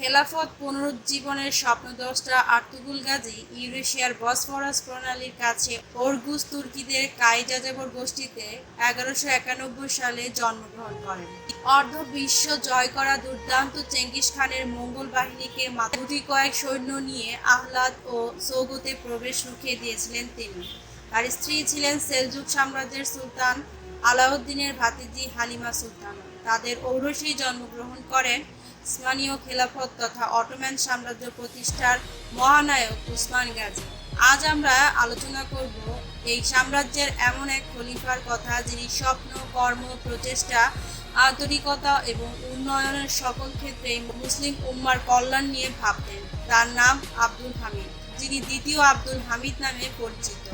খেলাফত পুনরুজ্জীবনের স্বপ্নদ্রষ্টা Ertugrul Gazi ইউরেশিয়ার Bosphorus প্রণালীর কাছে ওরগুজ তুর্কিদের কাইজাজেবর গোষ্ঠীতে 1191 সালে জন্মগ্রহণ করেন। অর্ধ বিশ্ব জয় করা দুর্দান্ত চেঙ্গিস খানের মঙ্গল বাহিনীকে গুটি কয়েক সৈন্য নিয়ে আহ্লাদ ও সৌগতে প্রবেশ রুখে দিয়েছিলেন তিনি। তার স্ত্রী ছিলেন সেলজুক সাম্রাজ্যের সুলতান আলাউদ্দিনের ভাতিজি হালিমা সুলতান। তাদের ঔরসেই জন্মগ্রহণ করেন উসমানীয় খেলাফত তথা অটোম্যান সাম্রাজ্য প্রতিষ্ঠার মহানায়ক উসমান গাজী। আজ আমরা আলোচনা করব এই সাম্রাজ্যের এমন এক খলিফার কথা, যিনি স্বপ্ন, কর্ম, প্রচেষ্টা, আন্তরিকতা এবং উন্নয়নের সকল ক্ষেত্রে মুসলিম উম্মার কল্যাণ নিয়ে ভাবতেন। তার নাম আব্দুল হামিদ, যিনি দ্বিতীয় আব্দুল হামিদ নামে পরিচিত।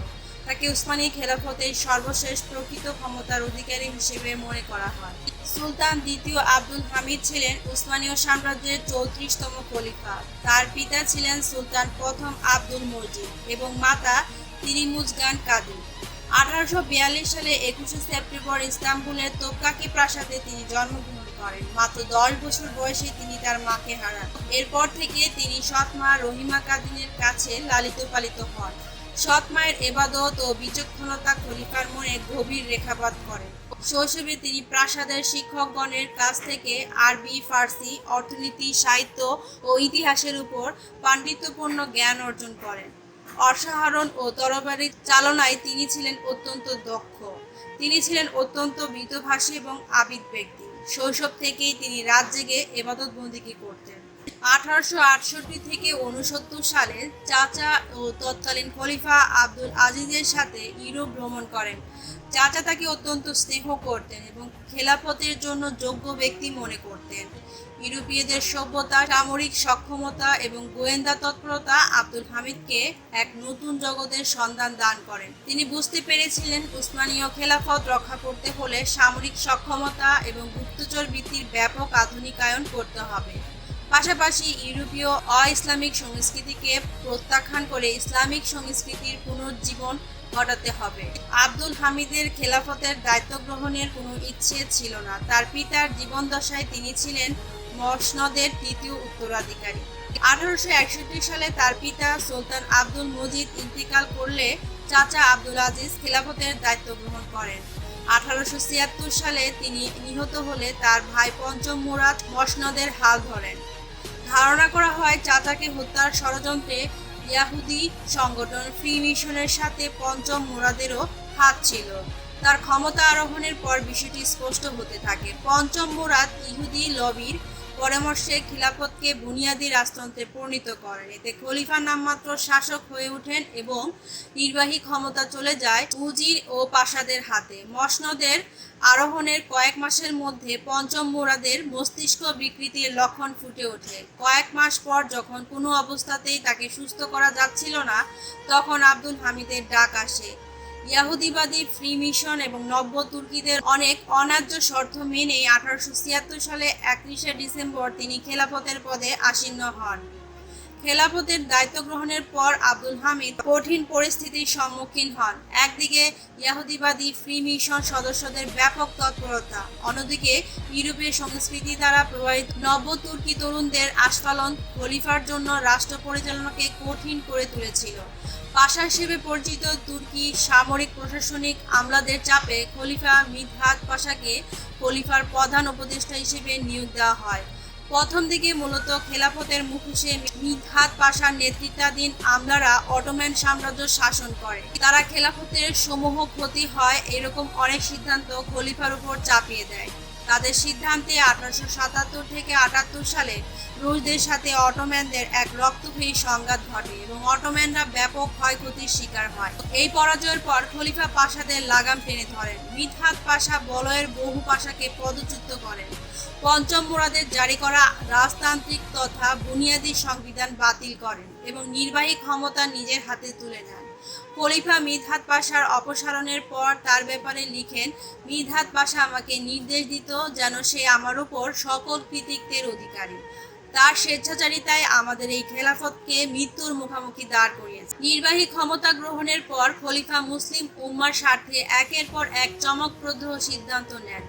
তাকে উসমানী খেলাফতের সর্বশেষ প্রকৃত ক্ষমতার অধিকারী হিসেবে মনে করা হয়। সুলতান দ্বিতীয় আব্দুল হামিদ ছিলেন উসমানীয় সাম্রাজ্যের 34তম খলিফা। তার পিতা ছিলেন সুলতান প্রথম আব্দুল মজিদ এবং মাতা তিরিমুজগান কাদি। 1842 সালে 21 সেপ্টেম্বর ইস্তাম্বুলের তোপকাকি প্রাসাদে তিনি জন্মগ্রহণ করেন। মাত্র 10 বছর বয়সে তিনি তার মাকে হারান। এরপর থেকে তিনি সৎ মা রহিমা কাদিনের কাছে লালিত পালিত হন। সৎ মায়ের এবাদত ও বিচক্ষণতা খলিফার মনে গভীর রেখাপাত করে। শৈশবে তিনি প্রাসাদের শিক্ষকগণের কাছ থেকে আরবি, ফার্সি, অর্থনীতি, সাহিত্য ও ইতিহাসের উপর পাণ্ডিত্যপূর্ণ জ্ঞান অর্জন করেন। অশ্বারোহণ ও তরবারি চালনায় তিনি ছিলেন অত্যন্ত দক্ষ। তিনি ছিলেন অত্যন্ত মিতভাষী এবং আবিদ ব্যক্তি। শৈশব থেকেই তিনি রাত জেগে এবাদত বন্দেগী করতেন। 1868 থেকে 69 সালে চাচা ও তৎকালীন খলিফা আব্দুল আজিজের সাথে ইউরোপ ভ্রমণ করেন। চাচা তাকে অত্যন্ত স্নেহ করতেন এবং খেলাফতের জন্য যোগ্য ব্যক্তি মনে করতেন। ইউরোপীয়দের সভ্যতা, সামরিক সক্ষমতা এবং গোয়েন্দা তৎপরতা আব্দুল হামিদকে এক নতুন জগতের সন্ধান দান করেন। তিনি বুঝতে পেরেছিলেন উসমানীয় খেলাফত রক্ষা করতে হলে সামরিক সক্ষমতা এবং গুপ্তচর বৃত্তির ব্যাপক আধুনিকায়ন করতে হবে। পাশাপাশি ইউরোপীয় অ-ইসলামিক সংস্কৃতিকে প্রত্যাখ্যান করে ইসলামিক সংস্কৃতির পুনরুজ্জীবন ঘটাতে হবে। আব্দুল হামিদের খেলাফতের দায়িত্ব গ্রহণের কোনো ইচ্ছে ছিল না। তার পিতার জীবনদশায় তিনি ছিলেন মসনদের তৃতীয় উত্তরাধিকারী। 1861 সালে তার পিতা সুলতান আব্দুল মজিদ ইন্তেকাল করলে চাচা আব্দুল আজিজ খেলাফতের দায়িত্ব গ্রহণ করেন। 1876 সালে তিনি নিহত হলে তার ভাই পঞ্চম মুরাদ মসনদের হাল ধরেন। ধারণা করা হয় চাচাকে হত্যার ষড়যন্ত্রে ইয়াহুদি সংগঠন ফ্রি মিশনের সাথে পঞ্চম মুরাদেরও হাত ছিল। তার ক্ষমতা আরোহণের পর বিষয়টি স্পষ্ট হতে থাকে। পঞ্চম মুরাদ ইহুদি লবির পরামর্শে খিলাফতকে বুনিয়াদী রাজতন্ত্রে পরিণত করেন। এতে খলিফা নামমাত্র শাসক হয়ে ওঠেন এবং নির্বাহী ক্ষমতা চলে যায় উজির ও পাশাদের হাতে। মসনদের আরোহণের কয়েক মাসের মধ্যে পঞ্চম মুরাদের মস্তিষ্ক বিকৃতির লক্ষণ ফুটে ওঠে। কয়েক মাস পর যখন কোনো অবস্থাতেই তাকে সুস্থ করা যাচ্ছিল না, তখন আব্দুল হামিদের ডাক আসে। ইয়াহুদিবাদী ফ্রি মিশন এবং নব্য তুর্কিদের অনেক অন্যায্য শর্ত মেনেই 1876 সালে 31 ডিসেম্বর তিনি খেলাফতের পদে আসীন হন। খেলাফতের দায়িত্ব গ্রহণের পর আব্দুল হামিদ কঠিন পরিস্থিতির সম্মুখীন হন। একদিকে ইয়াহুদিবাদী ফ্রি মিশন সদস্যদের ব্যাপক তৎপরতা, অন্যদিকে ইউরোপীয় সংস্কৃতি দ্বারা প্রভাবিত নব্য তুর্কি তরুণদের আস্ফালন খলিফার জন্য রাষ্ট্র পরিচালনাকে কঠিন করে তুলেছিল। পাশা হিসেবে পরিচিত তুর্কি সামরিক প্রশাসনিক আমলাদের চাপে খলিফা মিদহাত পাশাকে খলিফার প্রধান উপদেষ্টা হিসেবে নিয়োগ দেওয়া হয়। প্রথম দিকে মূলত খেলাফতের মুখোশে মিদহাত পাশার নেতৃত্বাধীন আমলারা অটোম্যান সাম্রাজ্য শাসন করে। তারা খেলাফতের সমূহ ক্ষতি হয় এরকম অনেক সিদ্ধান্ত খলিফার উপর চাপিয়ে দেয়। তাদের সিদ্ধান্তে 1877 থেকে 78 সালে রুশদের সাথে অটোম্যানদের এক রক্তক্ষয়ী সংঘাত ঘটে এবং অটোম্যানরা ব্যাপক ক্ষয়ক্ষতির শিকার হয়। এই পরাজয়ের পর খলিফা পাশাদের লাগাম টেনে ধরেন। মিদহাত পাশা বলয়ের বহু পাশাকে পদচ্যুত করেন। পঞ্চম মুরাদের জারি করা রাজতান্ত্রিক তথা বুনিয়াদী সংবিধান বাতিল করেন এবং নির্বাহী ক্ষমতা নিজের হাতে তুলে নেন। খলিফা মিদহাত পাশার অপসারণের পর তার ব্যাপারে লিখেন, মিদহাত পাশা আমাকে নির্দেশ দিত যেন সে আমার উপর সকল কৃতিত্বের অধিকারী। তার স্বেচ্ছাচারিতায় আমাদের এই খেলাফতকে মৃত্যুর মুখোমুখি দাঁড় করিয়েছে। নির্বাহী ক্ষমতা গ্রহণের পর খলিফা মুসলিম উম্মার স্বার্থে একের পর এক চমকপ্রদ সিদ্ধান্ত নেন।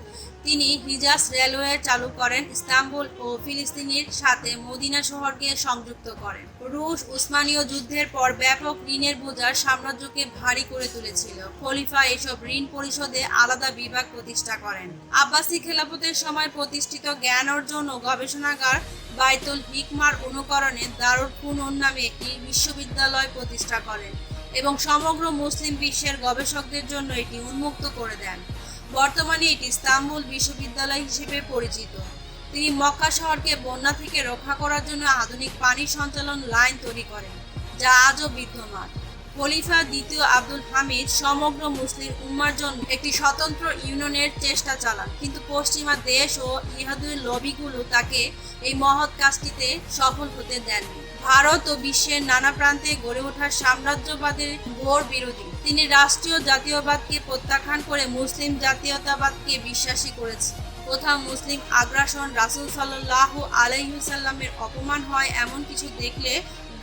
তিনি হিজাজ রেলওয়ে চালু করেন, ইস্তাম্বুল ও ফিলিস্তিনের সাথে মদিনা শহরকে সংযুক্ত করেন। রুশ উসমানীয় যুদ্ধের পর ব্যাপক ঋণের বোঝা সাম্রাজ্যকে ভারী করে তুলেছিল। খলিফা এসব ঋণ পরিশোধে আলাদা বিভাগ প্রতিষ্ঠা করেন। আব্বাসি খেলাফতের সময় প্রতিষ্ঠিত জ্ঞান অর্জন ও গবেষণাগার বাইতুল হিকমার অনুকরণে দারুল ফুনুন নামে একটি বিশ্ববিদ্যালয় প্রতিষ্ঠা করেন এবং সমগ্র মুসলিম বিশ্বের গবেষকদের জন্য এটি উন্মুক্ত করে দেন। বর্তমানে এটি ইস্তাম্বুল বিশ্ববিদ্যালয় হিসেবে পরিচিত। তিনি মক্কা শহরকে বন্যা থেকে রক্ষা করার জন্য আধুনিক পানি সঞ্চালন লাইন তৈরি করেন, যা আজও বিদ্যমান। খলিফা দ্বিতীয় আব্দুল হামিদ সমগ্র মুসলিম উম্মার জন্য একটি স্বতন্ত্র ইউনিয়নের চেষ্টা চালান, কিন্তু পশ্চিমা দেশ ও ইহুদি লবিগুলো তাকে এই মহৎ কাজটিতে সফল হতে দেননি। ভারত ও বিশ্বের নানা প্রান্তে গড়ে ওঠা সাম্রাজ্যবাদের ঘোর বিরোধী। তিনি রাষ্ট্রীয় জাতীয়বাদকে প্রত্যাখ্যান করে মুসলিম জাতীয়তাবাদকে বিশ্বাসী করেছেন। কোথাও মুসলিম আগ্রাসন, রাসূল সাল্লাল্লাহু আলাইহি ওয়াসাল্লামের অপমান হয় এমন কিছু দেখলে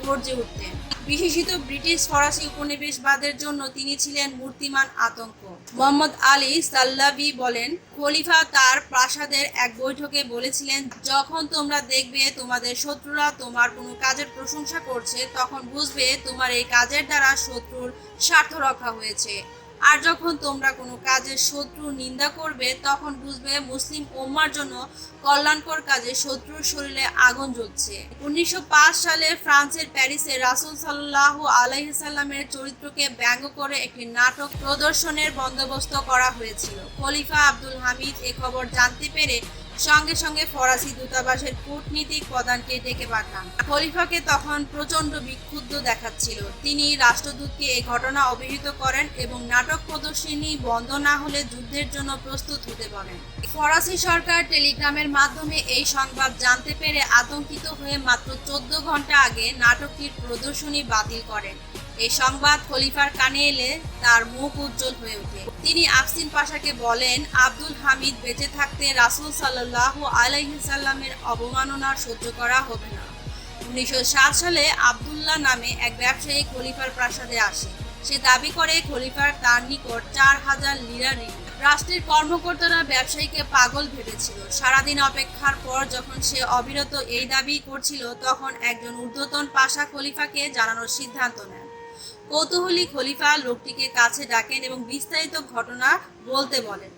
গর্জে উঠতেন। বিশেষত ব্রিটিশ ফরাসি উপনিবেশবাদের জন্য তিনি ছিলেন মূর্তিমান আতঙ্ক। মোহাম্মদ আলী সাল্লাবি বলেন, খলিফা তার প্রাসাদের এক বৈঠকে বলেছিলেন, যখন তোমরা দেখবে তোমাদের শত্রুরা তোমার কোনো কাজের প্রশংসা করছে, তখন বুঝবে তোমার এই কাজের দ্বারা শত্রুর স্বার্থ রক্ষা হয়েছে। আর যখন তোমরা কোনো কাজের শত্রু নিন্দা করবে, তখন বুঝবে মুসলিম উম্মার জন্য কল্যাণকর কাজে শত্রুর শরীরে আগুন জ্বলছে। 1905 সালে ফ্রান্সের প্যারিসে রাসূল সাল্লাল্লাহু আলাইহি সাল্লামের চরিত্রকে ব্যঙ্গ করে একটি নাটক প্রদর্শনের বন্দোবস্ত করা হয়েছিল। খলিফা আব্দুল হামিদ এ খবর জানতে পেরে সঙ্গে সঙ্গে ফরাসি দূতাবাসের কূটনীতিক প্রধানকে ডেকে পাঠান। খলিফাকে তখন প্রচণ্ড বিক্ষুব্ধ দেখাচ্ছিল। তিনি রাষ্ট্রদূতকে এই ঘটনা অবহিত করেন এবং নাটক প্রদর্শনী বন্ধ না হলে যুদ্ধের জন্য প্রস্তুত হতে বলেন। ফরাসি সরকার টেলিগ্রামের মাধ্যমে এই সংবাদ জানতে পেরে আতঙ্কিত হয়ে মাত্র 14 ঘন্টা আগে নাটকটির প্রদর্শনী বাতিল করেন। এই সংবাদ খলিফার কানে এলে তার মুখ উজ্জ্বল হয়ে ওঠে। তিনি আফসিন পাশাকে বলেন, আব্দুল হামিদ বেঁচে থাকতে রাসূল সাল্লাল্লাহু আলাইহি সাল্লামের অবমাননা সহ্য করা হবে না। 1907 সালে আব্দুল্লাহ নামে এক ব্যবসায়ী খলিফার প্রাসাদে আসে। সে দাবি করে খলিফার তার নিকট 4000 লিরা ঋণ। রাষ্ট্রের কর্মকর্তারা ব্যবসায়ীকে পাগল ভেবেছিল। সারাদিন অপেক্ষার পর যখন সে অবিরত এই দাবি করছিল, তখন একজন ঊর্ধ্বতন পাশা খলিফাকে জানানোর সিদ্ধান্ত নেন। কৌতূহলী খলিফা লোকটিকে কাছে ডাকেন এবং বিস্তারিত ঘটনা বলতে বলেন।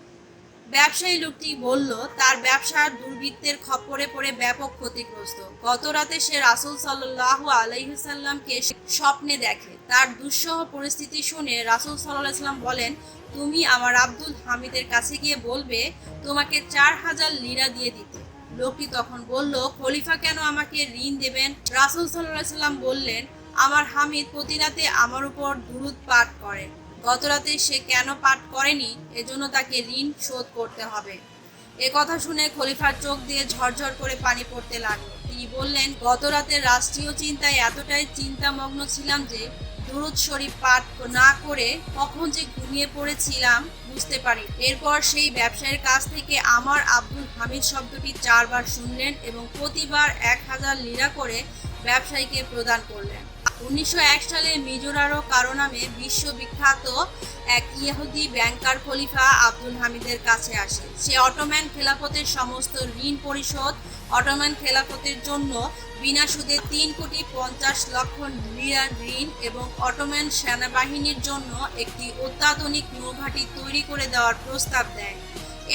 ব্যবসায়ী লোকটি বলল, তার ব্যবসার দুর্বৃত্তের খপ্পরে পড়ে ব্যাপক ক্ষতিগ্রস্ত। গত রাতে সে রাসূল সাল্লাল্লাহু আলাইহি সাল্লামকে স্বপ্নে দেখে। তার দুঃসহ পরিস্থিতি শুনে রাসূল সাল্লাল্লাহু আলাইহি সাল্লাম বলেন, তুমি আমার আব্দুল হামিদের কাছে গিয়ে বলবে তোমাকে 4000 লিরা দিয়ে দিতে। লোকটি তখন বলল, খলিফা কেন আমাকে ঋণ দেবেন? রাসূল সাল্লাল্লাহু আলাইহি সাল্লাম বললেন, আমার হামিদ প্রতি রাতে আমার উপর দুরূদ পাঠ করে। গত রাতে সে কেন পাঠ করেনি, এজন্য তাকে ঋণ শোধ করতে হবে। এ কথা শুনে খলিফার চোখ দিয়ে ঝরঝর করে পানি পড়তে লাগলো। তিনি বললেন, গত রাতে রাষ্ট্রীয় চিন্তায় এতটাই চিন্তামগ্ন ছিলাম যে দুরূদ শরীফ পাঠ না করে কখন যে ঘুমিয়ে পড়েছিলাম বুঝতে পারি। এরপর সেই ব্যবসায়ীর কাছ থেকে আমার আব্দুল হামিদ শব্দটি 4 বার শুনলেন এবং প্রতিবার 1000 লিরা করে ব্যবসায়ীকে প্রদান করলেন। 1901 সালে মিজোরারো কারো নামে বিশ্ববিখ্যাত এক ইহুদি ব্যাংকার খলিফা আব্দুল হামিদের কাছে আসে। সে অটোম্যান খেলাফতের সমস্ত ঋণ পরিশোধ, অটোম্যান খেলাফতের জন্য বিনা সুদে 3,50,00,000 লিরা ঋণ এবং অটোম্যান সেনাবাহিনীর জন্য একটি অত্যাধুনিক নৌঘাঁটি তৈরি করে দেওয়ার প্রস্তাব দেয়।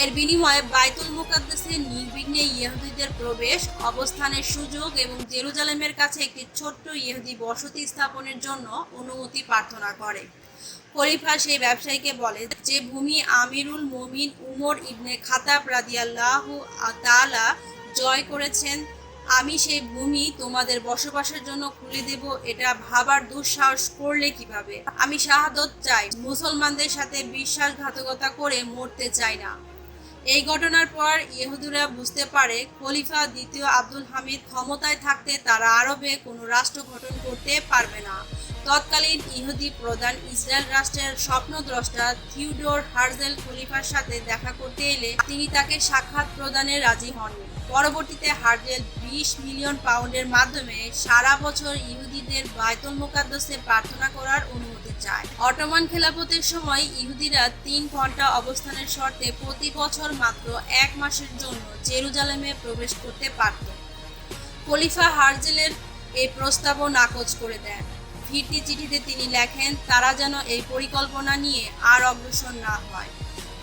এর বিনিময়ে বাইতুল মুকাদ্দাসে নির্বিঘ্নে ইহুদিদের প্রবেশ, অবস্থানের সুযোগ এবং জেরুজালেমের কাছে একটি ছোট্ট ইহুদি বসতি স্থাপনের জন্য অনুমতি প্রার্থনা করে। খলিফা সেই ব্যবসায়ীকে বলে, যে ভূমি আমিরুল মুমিন উমর ইবনে খাত্তাব রাদিয়াল্লাহু তাআলা জয় করেছেন, আমি সেই ভূমি তোমাদের বসবাসের জন্য খুলে দেব। এটা ভাবার দুঃসাহস করলে কিভাবে? আমি শাহাদত চাই, মুসলমানদের সাথে বিশ্বাসঘাতকতা করে মরতে চাই না। এই ঘটনার পর ইহুদিরা বুঝতে পারে খলিফা দ্বিতীয় আব্দুল হামিদ ক্ষমতায় থাকতে তারা আরবে কোনো রাষ্ট্র গঠন করতে পারবে না। তৎকালীন ইহুদি প্রধান ইসরায়েল রাষ্ট্রের স্বপ্নদ্রষ্টা থিওডোর হার্জেল খলিফার সাথে দেখা করতে এলে তিনি তাকে সাক্ষাৎ প্রদানে রাজি হননি। পরবর্তীতে হার্জেল 20 মিলিয়ন পাউন্ডের মাধ্যমে সারা বছর ইহুদিদের বাইতুল মুকাদ্দাসে প্রার্থনা করার অনুমতি চায়। অটোমান খেলাফতের সময় ইহুদিরা ৩ ঘন্টা অবস্থানের শর্তে প্রতি বছর মাত্র ১ মাসের জন্য জেরুজালেমে প্রবেশ করতে পারত। খলিফা হার্জেলের এই প্রস্তাবও নাকচ করে দেন। ফিরতি চিঠিতে তিনি লেখেন, তারা যেন এই পরিকল্পনা নিয়ে আর অগ্রসর না হয়।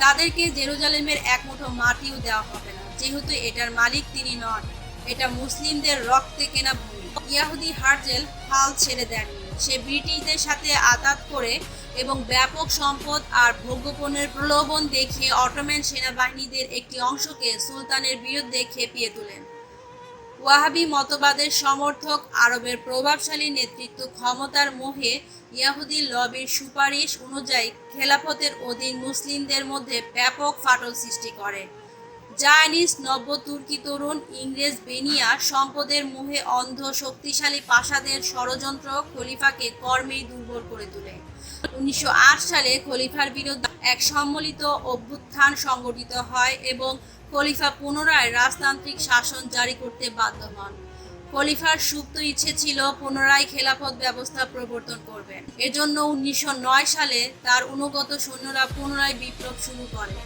তাদেরকে জেরুজালেমের এক মুঠো মাটিও দেওয়া হবে না, যেহেতু এটার মালিক তিনি নন, এটা মুসলিমদের রক্তে কেনা ভূমি। ইয়াহুদি হার্জেল হাল ছেড়ে দেননি। সে ব্রিটিশদের সাথে আতাত করে এবং ব্যাপক সম্পদ আর ভোগ্যপণ্যের প্রলোভন দেখিয়ে অটোমান সেনাবাহিনীদের একটি অংশকে সুলতানের বিরুদ্ধে খেপিয়ে তোলেন। ওয়াহাবি মতবাদের সমর্থক আরবের প্রভাবশালী নেতৃত্ব ক্ষমতার মোহে ইয়াহুদি লবির সুপারিশ অনুযায়ী খেলাফতের অধীন মুসলিমদের মধ্যে ব্যাপক ফাটল সৃষ্টি করে। জায়নিস্ট নব্য তুর্কি তরুণ ইংরেজ বেনিয়া সম্পদের মোহে অন্ধ শক্তিশালী পাশাদের ষড়যন্ত্র খলিফাকে কর্মেই দুর্বল করে তোলে। 1908 সালে খলিফার বিরুদ্ধে এক সম্মিলিত অভ্যুত্থান সংগঠিত হয় এবং খলিফা পুনরায় রাজতান্ত্রিক শাসন জারি করতে বাধ্য হন। খলিফার সুপ্ত ইচ্ছে ছিল পুনরায় খেলাফত ব্যবস্থা প্রবর্তন করবেন। এজন্য 1909 সালে তার অনুগত সৈন্যরা পুনরায় বিপ্লব শুরু করে।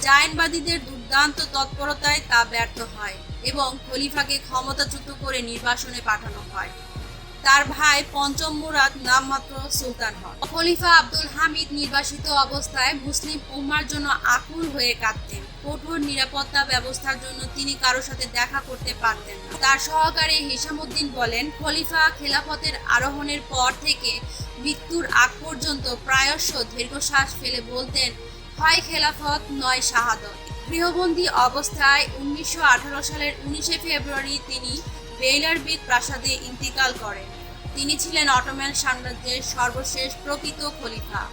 জায়নবাদীদের দুর্দান্ত তৎপরতায় তা ব্যর্থ হয় এবং খলিফাকে ক্ষমতাচ্যুত করে নির্বাসনে পাঠানো হয়। তার ভাই পঞ্চম মুরাদ নামমাত্র সুলতান হন। খলিফা আব্দুল হামিদ নির্বাসিত অবস্থায় মুসলিম উম্মার জন্য আকুল হয়ে কাঁদতেন। কঠোর নিরাপত্তা ব্যবস্থার জন্য তিনি কারোর সাথে দেখা করতে পারতেন না। তার সহকারী হিসামউদ্দিন বলেন, খলিফা খেলাফতের আরোহণের পর থেকে মৃত্যুর আগ পর্যন্ত প্রায়শ দীর্ঘশ্বাস ফেলে বলতেন, হয় খেলাফত নয় শাহাদত। গৃহবন্দী অবস্থায় 1918 সালের 19 ফেব্রুয়ারি তিনি বেইলারবিগ প্রাসাদে ইন্তিকাল করেন। তিনি ছিলেন অটোমান সাম্রাজ্যের সর্বশেষ প্রকৃত খলিফা।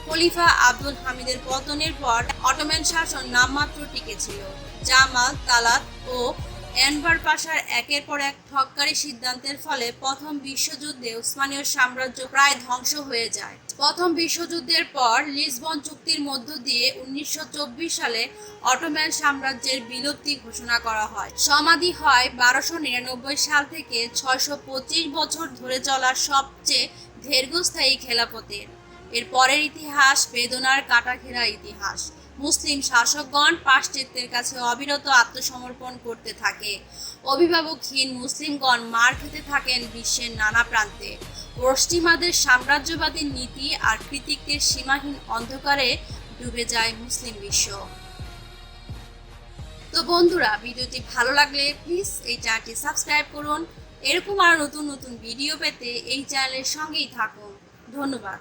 খলিফা আব্দুল হামিদের পতনের পর অটোমান শাসন নামমাত্র টিকেছিল। জামাল, তালাত ও এনভার পাশার একের পর এক ঠগকারী সিদ্ধান্তের ফলে প্রথম বিশ্বযুদ্ধে উসমানীয় সাম্রাজ্য প্রায় ধ্বংস হয়ে যায়। প্রথম বিশ্বযুদ্ধের পর লিসবন চুক্তির মধ্য দিয়ে 1924 সালে অটোমান সাম্রাজ্যের বিলুপ্তি ঘোষণা করা হয়। সমাধি হয় 1299 সাল থেকে 625 বছর ধরে চলা সবচেয়ে দীর্ঘস্থায়ী খেলাফতের। এর পরের ইতিহাস বেদনার কাটাঘেরা ইতিহাস। মুসলিম শাসকগণ পাশ্চাত্যের কাছে অবিরত আত্মসমর্পণ করতে থাকে। অভিভাবকহীন মুসলিমগণ মার খেতে থাকেন বিশ্বের নানা প্রান্তে। পশ্চিমাদের সাম্রাজ্যবাদী নীতি আর কৃতিত্বের সীমাহীন অন্ধকারে ডুবে যায় মুসলিম বিশ্ব। তো বন্ধুরা, ভিডিওটি ভালো লাগলে প্লিজ এই চ্যানেলটি সাবস্ক্রাইব করুন। এরকম আরো নতুন নতুন ভিডিও পেতে এই চ্যানেলের সঙ্গেই থাকুন। ধন্যবাদ।